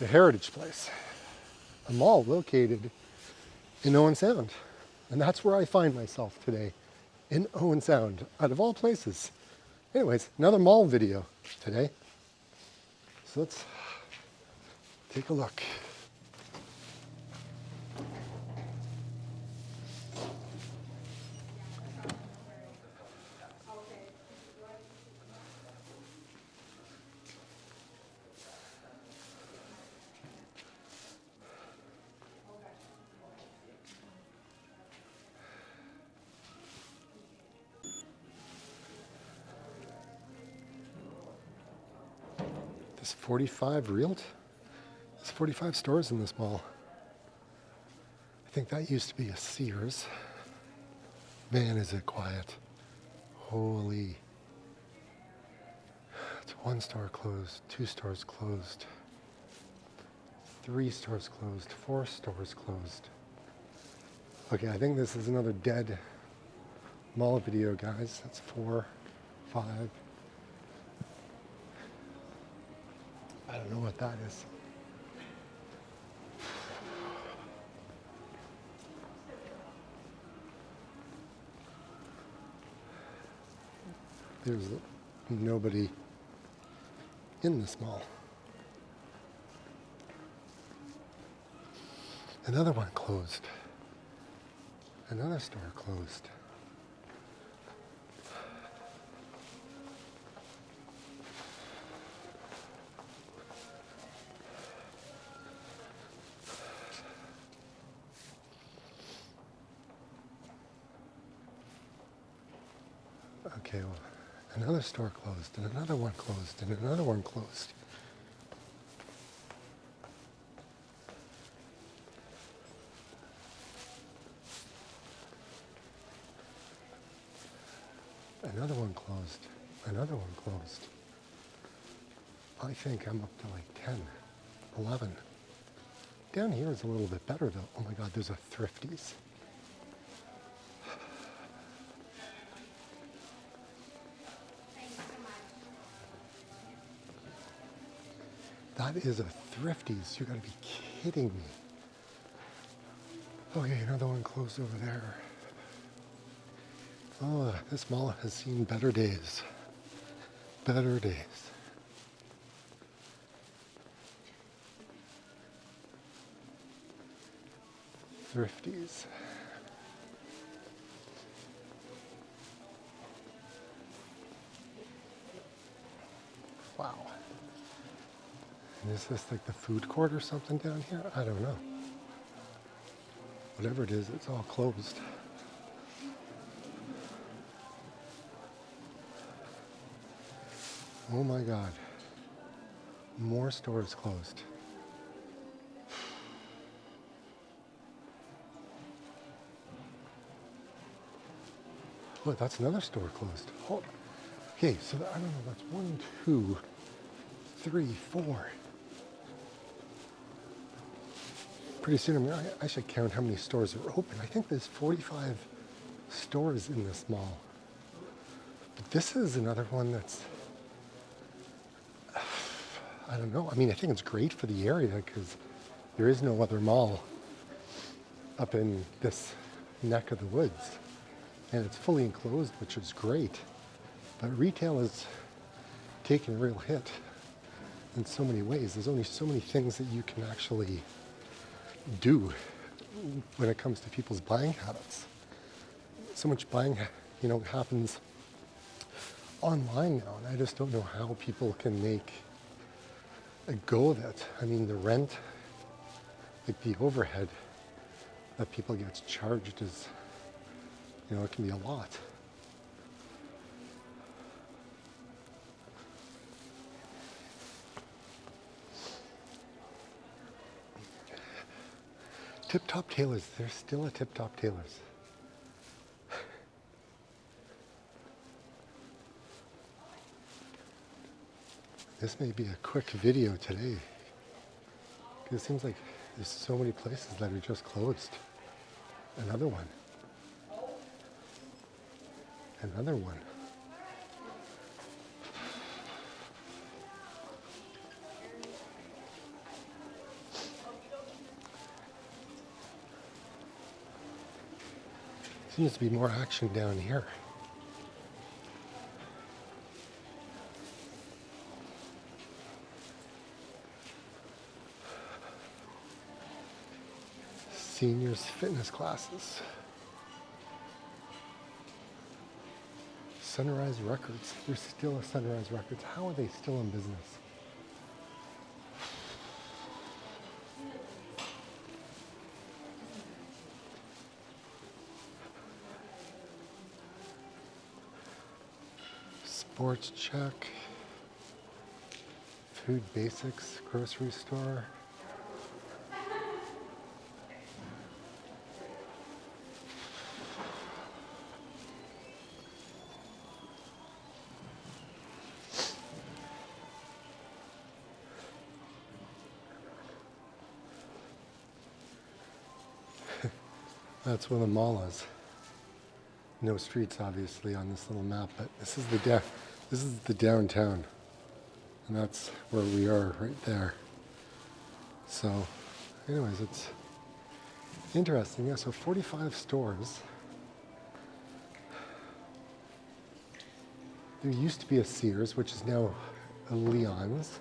the Heritage Place, a mall located in Owen Sound. And that's where I find myself today, in Owen Sound, out of all places. Anyways, another mall video today. So let's take a look. There's 45 Realt. There's 45 stores in this mall. I think that used to be a Sears. Man, is it quiet. Holy. It's 1 store closed, 2 stores closed, 3 stores closed, 4 stores closed. Okay, I think this is another dead mall video, guys. That's 4, 5. I don't know what that is. There's nobody in this mall. Another one closed. Another store closed. Okay, well, another store closed, and another one closed, and another one closed. Another one closed, another one closed. I think I'm up to like 10, 11. Down here is a little bit better though. Oh my God, there's a Thrifties. That is a Thrifties. You gotta be kidding me. Okay, another one closed over there. Oh, this mall has seen better days. Better days. Thrifties. Wow. And is this like the food court or something down here? I don't know. Whatever it is, it's all closed. Oh my God. More stores closed. Look, that's another store closed. Oh. Okay, so I don't know, that's 1, 2, 3, 4. Pretty soon, I should count how many stores are open. I think there's 45 stores in this mall. But this is another one that's, I don't know. I mean, I think it's great for the area because there is no other mall up in this neck of the woods. And it's fully enclosed, which is great. But retail is taking a real hit in so many ways. There's only so many things that you can actually do when it comes to people's buying habits. So much buying, happens online now, and I just don't know how people can make a go of it. I mean, the rent, like the overhead that people get charged is, it can be a lot. Tip Top Tailors, there's still a Tip Top Tailors. This may be a quick video today. It seems like there's so many places that are just closed. Another one. Another one. Seems to be more action down here. Seniors fitness classes. Sunrise Records. There's still a Sunrise Records. How are they still in business? Sports Check. Food Basics grocery store. That's where the mall is. No streets, obviously, on this little map, but this is the downtown, and that's where we are right there. So, anyways, it's interesting. Yeah, so 45 stores. There used to be a Sears, which is now a Leon's.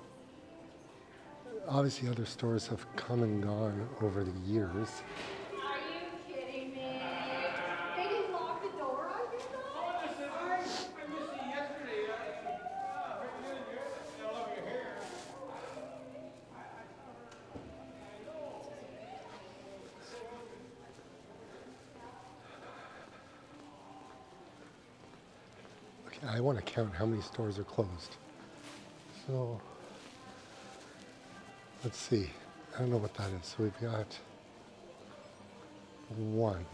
Obviously, other stores have come and gone over the years. I want to count how many stores are closed. So, let's see. I don't know what that is. So we've got 1.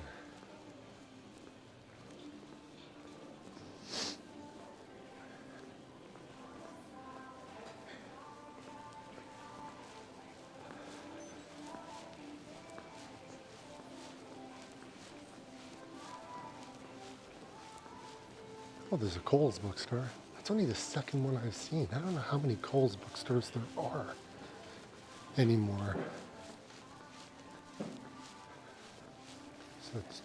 Oh, there's a Kohl's bookstore. That's only the second one I've seen. I don't know how many Kohl's bookstores there are anymore. So it's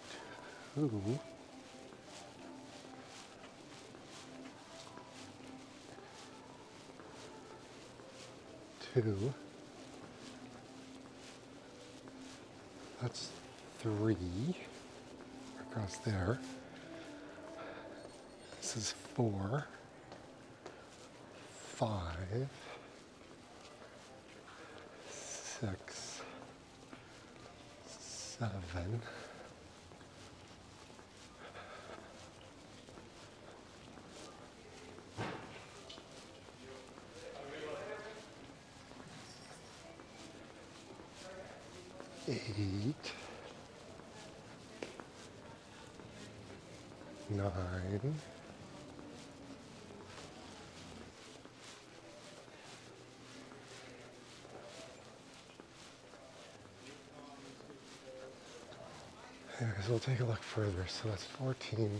2. That's 3 across there. This is 4, 5, 6, 7, 8, 9, 10. So we'll take a look further. So that's 14.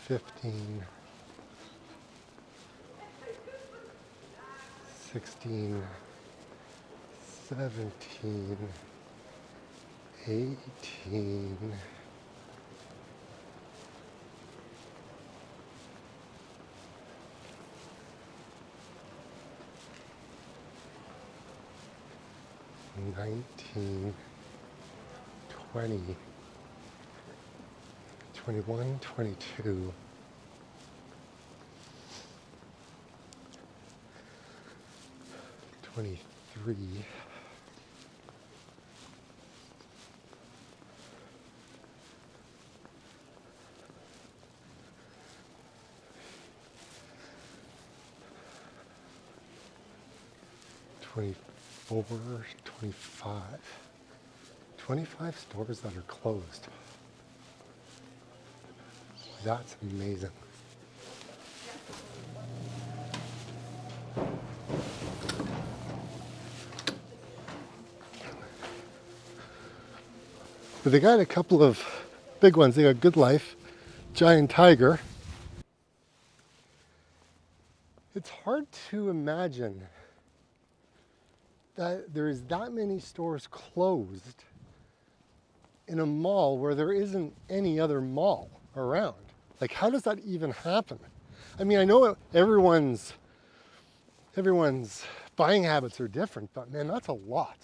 15, 16, 17, 18, 19, 20, 21, 22, 23, 24, 25. 25 stores that are closed. That's amazing. But they got a couple of big ones. They got Good Life, Giant Tiger. It's hard to imagine that there's that many stores closed in a mall where there isn't any other mall around. Like, how does that even happen? I mean, I know everyone's buying habits are different, but man, that's a lot.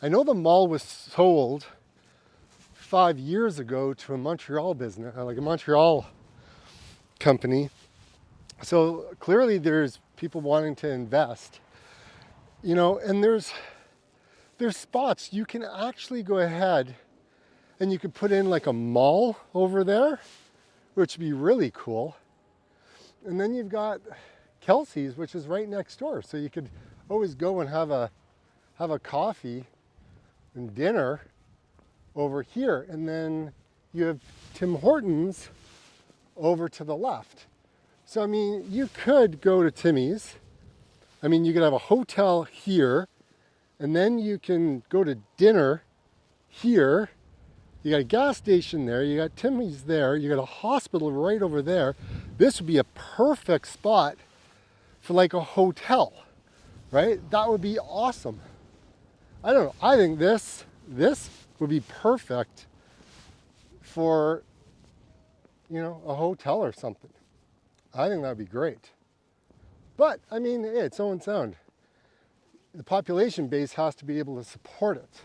I know the mall was sold 5 years ago to a Montreal business, like a Montreal company. So clearly there's people wanting to invest, you know, and there's spots you can actually go ahead and you could put in like a mall over there, which would be really cool. And then you've got Kelsey's, which is right next door. So you could always go and have a coffee and dinner over here. And then you have Tim Hortons over to the left. So, I mean, you could go to Timmy's. I mean, you could have a hotel here, and then you can go to dinner here. You got a gas station there, you got Timmy's there, you got a hospital right over there. This would be a perfect spot for like a hotel, right? That would be awesome. I don't know, I think this would be perfect for, you know, a hotel or something. I think that'd be great. But, I mean, it's Owen Sound. The population base has to be able to support it.